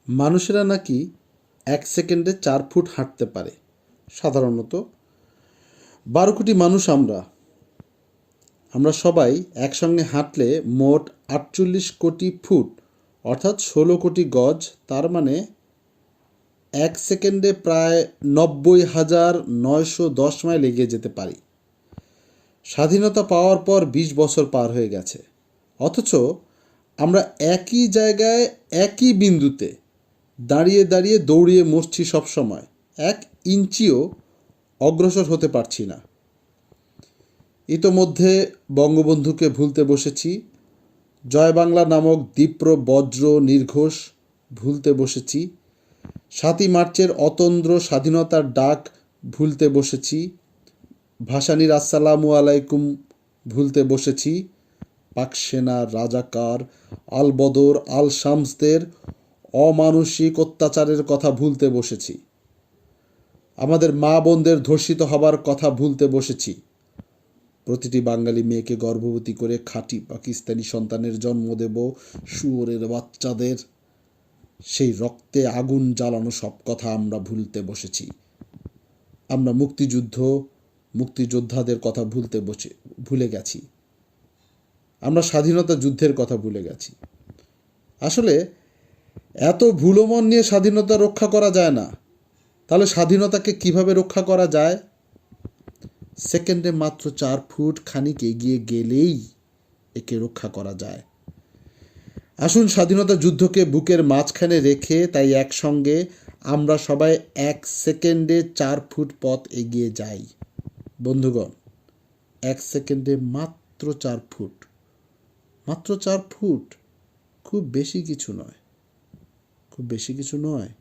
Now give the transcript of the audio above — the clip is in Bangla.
মানুষেরা নাকি 1 সেকেন্ডে 4 ফুট হাঁটতে পারে। সাধারণত 12 কোটি মানুষ আমরা সবাই একসঙ্গে হাঁটলে মোট 48 কোটি ফুট অর্থাৎ 16 কোটি গজ, তার মানে 1 সেকেন্ডে প্রায় 90,910 মাইল এগিয়ে যেতে পারি। স্বাধীনতা পাওয়ার পর 20 বছর পার হয়ে গেছে, অথচ আমরা একই জায়গায় একই বিন্দুতে দাঁড়িয়ে দাঁড়িয়ে দৌড়িয়ে মরছি সবসময়, 1 ইঞ্চিও অগ্রসর হতে পারছি না। ইতোমধ্যে বঙ্গবন্ধুকে ভুলতে বসেছি, জয় বাংলা নামক দ্বীপ্র বজ্র নির্ঘোষ ভুলতে বসেছি, 7ই মার্চের অতন্দ্র স্বাধীনতার ডাক ভুলতে বসেছি, ভাসানীর আসসালামু আলাইকুম ভুলতে বসেছি, পাক সেনা, রাজাকার, আলবদর, আল শামসদের অমানুষিক অত্যাচারের কথা ভুলতে বসেছি, আমাদের মা বোনদের ধর্ষিত হবার কথা ভুলতে বসেছি, প্রতিটি বাঙালি মেয়েকে গর্ভবতী করে খাঁটি পাকিস্তানি সন্তানের জন্ম দেব, শুয়োরের বাচ্চাদের, সেই রক্তে আগুন জ্বালানো সব কথা আমরা ভুলতে বসেছি। আমরা মুক্তিযোদ্ধাদের কথা ভুলে গেছি। আমরা স্বাধীনতা যুদ্ধের কথা ভুলে গেছি। আসলে এত ভুলোমন নিয়ে স্বাধীনতা রক্ষা করা যায় না। তাহলে স্বাধীনতাকে কিভাবে রক্ষা করা যায়? সেকেন্ডে মাত্র 4 ফুট খানিক এগিয়ে গেলেই একে রক্ষা করা যায়। আসুন স্বাধীনতা যুদ্ধকে বুকের মাঝখানে রেখে তাই একসঙ্গে আমরা সবাই 1 সেকেন্ডে 4 ফুট পথ এগিয়ে যাই। বন্ধুগণ, 1 সেকেন্ডে মাত্র 4 ফুট, মাত্র 4 ফুট, খুব বেশি কিছু নয়।